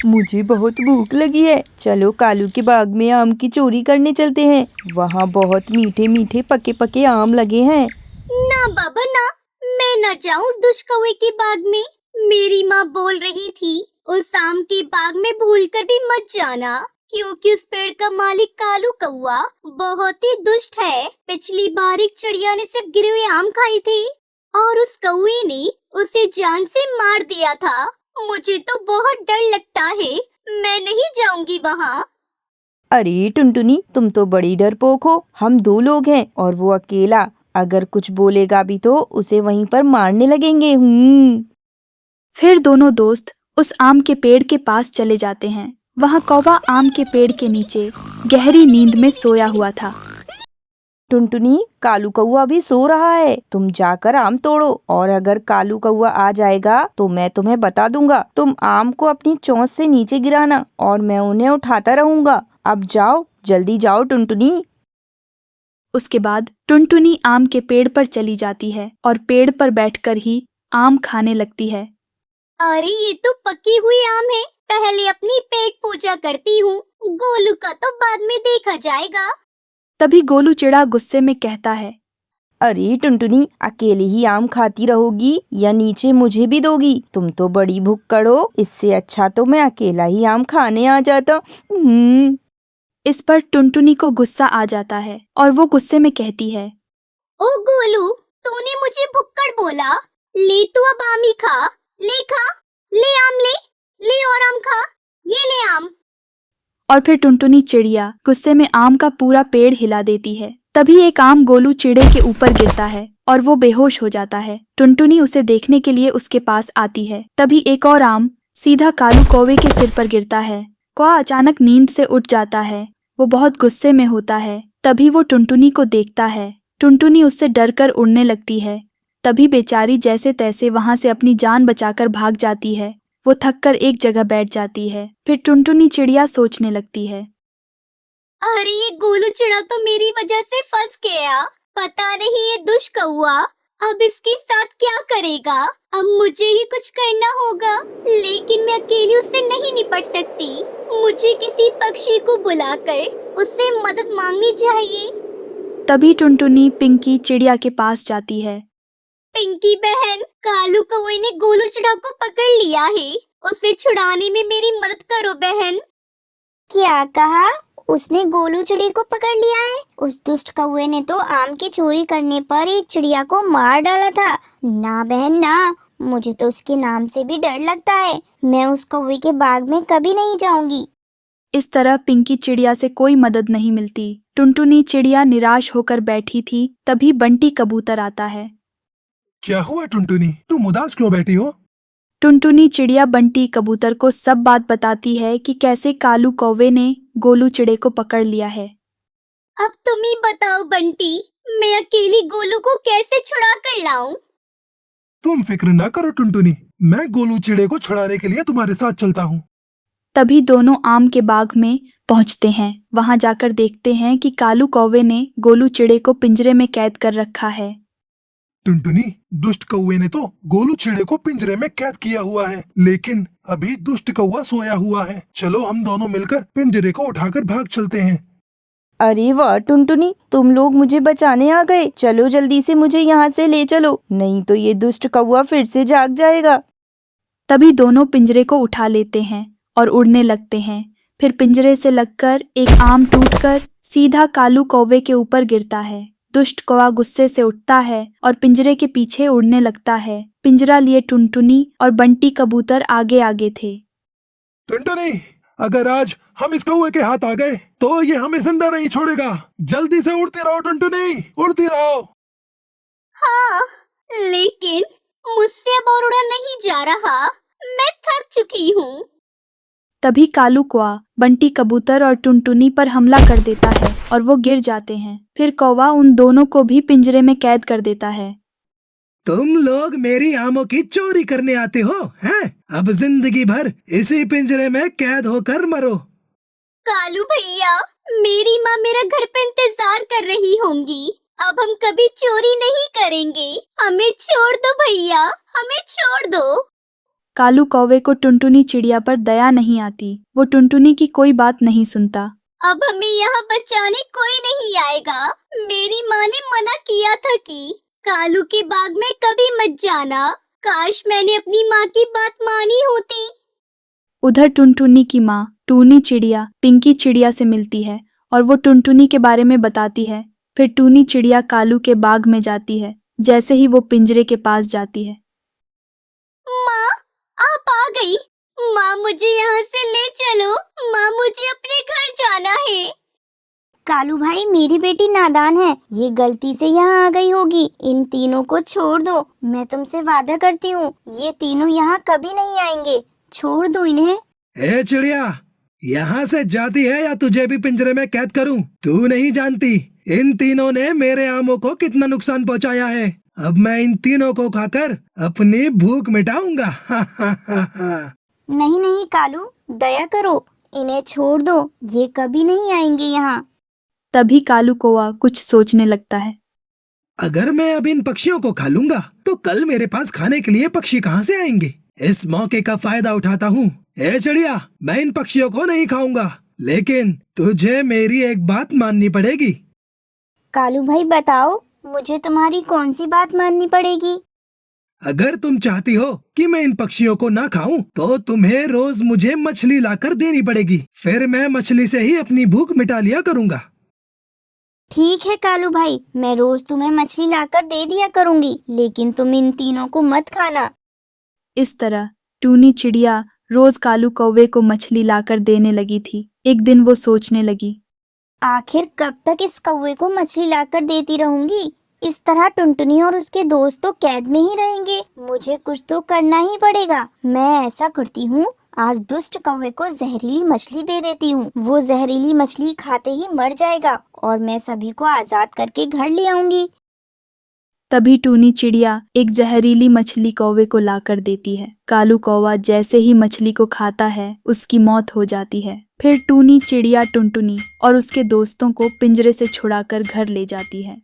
मुझे बहुत भूख लगी है। चलो कालू के बाग में आम की चोरी करने चलते हैं। वहाँ बहुत मीठे मीठे पके पके आम लगे हैं। ना बाबा ना, मैं न जाऊं उस दुष्ट कौवे के बाग में। मेरी माँ बोल रही थी उस आम के बाग में भूलकर भी मत जाना, क्योंकि उस पेड़ का मालिक कालू कौवा बहुत ही दुष्ट है। पिछली बार एक चिड़िया ने सिर्फ गिरे हुए आम खाए थे और उस कौवे ने उसे जान से मार दिया था। मुझे तो बहुत डर लगता है, मैं नहीं जाऊंगी वहाँ। अरे टुनटुनी, तुम तो बड़ी डरपोक हो। हम 2 लोग हैं और वो अकेला। अगर कुछ बोलेगा भी तो उसे वहीं पर मारने लगेंगे। फिर दोनों दोस्त उस आम के पेड़ के पास चले जाते हैं। वहाँ कौवा आम के पेड़ के नीचे गहरी नींद में सोया हुआ था। टुनटुनी, कालू कौवा भी सो रहा है। तुम जाकर आम तोड़ो और अगर कालू कौवा आ जाएगा तो मैं तुम्हें बता दूंगा। तुम आम को अपनी चोंच से नीचे गिराना और मैं उन्हें उठाता रहूंगा। अब जाओ, जल्दी जाओ टुनटुनी। उसके बाद टुनटुनी आम के पेड़ पर चली जाती है और पेड़ पर बैठकर ही आम खाने लगती है। अरे ये तो पकी हुई आम है, पहले अपनी पेट पूजा करती हूँ, गोलू का तो बाद में देखा जाएगा। तभी गोलू चिड़ा गुस्से में कहता है, अरे टुनटुनी, अकेले ही आम खाती रहोगी या नीचे मुझे भी दोगी? तुम तो बड़ी भुक्कड़ हो। इससे अच्छा तो मैं अकेला ही आम खाने आ जाता। इस पर टुनटुनी को गुस्सा आ जाता है और वो गुस्से में कहती है, ओ गोलू, तूने मुझे भुक्कड़ बोला। ले तू अब आम ही खा, ले खा, ले आम ले, ले और आम खा, ये ले आम। और फिर टुनटुनी चिड़िया गुस्से में आम का पूरा पेड़ हिला देती है। तभी एक आम गोलू चिड़े के ऊपर गिरता है और वो बेहोश हो जाता है। टुनटुनी उसे देखने के लिए उसके पास आती है। तभी एक और आम सीधा कालू कौवे के सिर पर गिरता है। कौवा अचानक नींद से उठ जाता है। वो बहुत गुस्से में होता है। तभी वो टुनटुनी को देखता है। टुनटुनी उससे डरकर उड़ने लगती है। तभी बेचारी जैसे तैसे वहां से अपनी जान बचाकर भाग जाती है। वो थककर एक जगह बैठ जाती है। फिर टुनटुनी चिड़िया सोचने लगती है, अरे ये गोलू चिड़ा तो मेरी वजह से फंस गया। पता नहीं ये दुष्ट कौवा अब इसके साथ क्या करेगा। अब मुझे ही कुछ करना होगा, लेकिन मैं अकेली उससे नहीं निपट सकती। मुझे किसी पक्षी को बुलाकर उससे मदद मांगनी चाहिए। तभी टुनटुनी पिंकी चिड़िया के पास जाती है। पिंकी बहन, कालू कौवे ने गोलू चिड़ा को पकड़ लिया है, उसे छुड़ाने में मेरी मदद करो बहन। क्या कहा? उसने गोलू चिड़ी को पकड़ लिया है? उस दुष्ट कौवे ने तो आम की चोरी करने पर एक चिड़िया को मार डाला था। ना बहन ना, मुझे तो उसके नाम से भी डर लगता है। मैं उस कौवे के बाग में कभी नहीं जाऊंगी। इस तरह पिंकी चिड़िया से कोई मदद नहीं मिलती। टुनटुनी चिड़िया निराश होकर बैठी थी। तभी बंटी कबूतर आता है। क्या हुआ टुनटुनी, तुम उदास क्यों बैठी हो? टुनटुनी चिड़िया बंटी कबूतर को सब बात बताती है कि कैसे कालू कौवे ने गोलू चिड़े को पकड़ लिया है। अब तुम ही बताओ बंटी, मैं अकेली गोलू को कैसे छुड़ा कर लाऊं? तुम फिक्र ना करो टुनटुनी, मैं गोलू चिड़े को छुड़ाने के लिए तुम्हारे साथ चलता हूँ। तभी दोनों आम के बाग में पहुंचते हैं। वहां जाकर देखते हैं कि कालू कौवे ने गोलू चिड़े को पिंजरे में कैद कर रखा है। टुनटुनी, दुष्ट कौवे ने तो गोलू चिड़े को पिंजरे में कैद किया हुआ है, लेकिन अभी दुष्ट कौवा सोया हुआ है। चलो हम दोनों मिलकर पिंजरे को उठाकर भाग चलते हैं। अरे वाह टुनटुनी, तुम लोग मुझे बचाने आ गए। चलो जल्दी से मुझे यहाँ से ले चलो, नहीं तो ये दुष्ट कौवा फिर से जाग जाएगा। तभी दोनों पिंजरे को उठा लेते हैं और उड़ने लगते हैं। फिर पिंजरे से लगकर एक आम टूटकर सीधा कालू कौवे के ऊपर गिरता है। दुष्ट कौवा गुस्से से उठता है और पिंजरे के पीछे उड़ने लगता है। पिंजरा लिए टुनटुनी और बंटी कबूतर आगे आगे थे। टुनटुनी, अगर आज हम इस कौवे के हाथ आ गए तो ये हमें जिंदा नहीं छोड़ेगा। जल्दी से उड़ती रहो टुनटुनी, उड़ती रहो। हाँ, लेकिन मुझसे अब और उड़ा नहीं जा रहा, मैं थक चुकी हूँ। तभी कालू कौवा बंटी कबूतर और टुनटुनी पर हमला कर देता है और वो गिर जाते हैं। फिर कौवा उन दोनों को भी पिंजरे में कैद कर देता है। तुम लोग मेरी आमों की चोरी करने आते हो, हैं? अब जिंदगी भर इसी पिंजरे में कैद होकर मरो। कालू भैया, मेरी माँ मेरा घर पे इंतजार कर रही होंगी। अब हम कभी चोरी नहीं करेंगे। हमें छोड़ दो भैया, हमें छोड़ दो। कालू कौवे को टुनटुनी चिड़िया पर दया नहीं आती। वो टुनटुनी की कोई बात नहीं सुनता। अब हमें यहाँ बचाने कोई नहीं आएगा। मेरी माँ ने मना किया था कि कालू के बाग में कभी मत जाना। काश मैंने अपनी माँ की बात मानी होती। उधर टुनटुनी की माँ टूनी चिड़िया पिंकी चिड़िया से मिलती है और वो टुनटुनी के बारे में बताती है। फिर टूनी चिड़िया कालू के बाग में जाती है। जैसे ही वो पिंजरे के पास जाती है, माँ, आप आ गई। माँ, मुझे यहाँ से ले चलो। माँ, मुझे अपने घर जाना है। कालू भाई, मेरी बेटी नादान है, ये गलती से यहाँ आ गई होगी। इन तीनों को छोड़ दो। मैं तुमसे वादा करती हूँ, ये तीनों यहाँ कभी नहीं आएंगे। छोड़ दो इन्हें। ए चिड़िया, यहाँ से जाती है या तुझे भी पिंजरे में कैद करूं? तू नहीं जानती इन तीनों ने मेरे आमों को कितना नुकसान पहुँचाया है। अब मैं इन तीनों को खाकर अपनी भूख मिटाऊंगा। नहीं नहीं कालू, दया करो, इन्हें छोड़ दो, ये कभी नहीं आएंगे यहाँ। तभी कालू कौवा कुछ सोचने लगता है। अगर मैं अब इन पक्षियों को खा लूंगा तो कल मेरे पास खाने के लिए पक्षी कहाँ से आएंगे? इस मौके का फायदा उठाता हूँ। ए चिड़िया, मैं इन पक्षियों को नहीं खाऊंगा, लेकिन तुझे मेरी एक बात माननी पड़ेगी। कालू भाई बताओ, मुझे तुम्हारी कौन सी बात माननी पड़ेगी? अगर तुम चाहती हो कि मैं इन पक्षियों को ना खाऊं, तो तुम्हें रोज मुझे मछली लाकर देनी पड़ेगी। फिर मैं मछली से ही अपनी भूख मिटा लिया करूंगा। ठीक है कालू भाई, मैं रोज तुम्हें मछली लाकर दे दिया करूंगी, लेकिन तुम इन तीनों को मत खाना। इस तरह टूनी चिड़िया रोज कालू कौवे को मछली लाकर देने लगी थी। एक दिन वो सोचने लगी, आखिर कब तक इस कौवे को मछली लाकर देती रहूंगी? इस तरह टुनटुनी और उसके दोस्त तो कैद में ही रहेंगे। मुझे कुछ तो करना ही पड़ेगा। मैं ऐसा करती हूँ, आज दुष्ट कौवे को जहरीली मछली दे देती हूँ। वो जहरीली मछली खाते ही मर जाएगा और मैं सभी को आजाद करके घर ले आऊंगी। तभी टूनी चिड़िया एक जहरीली मछली कौवे को लाकर देती है। कालू कौवा जैसे ही मछली को खाता है, उसकी मौत हो जाती है। फिर टूनी चिड़िया टुनटुनी और उसके दोस्तों को पिंजरे से छुड़ाकर घर ले जाती है।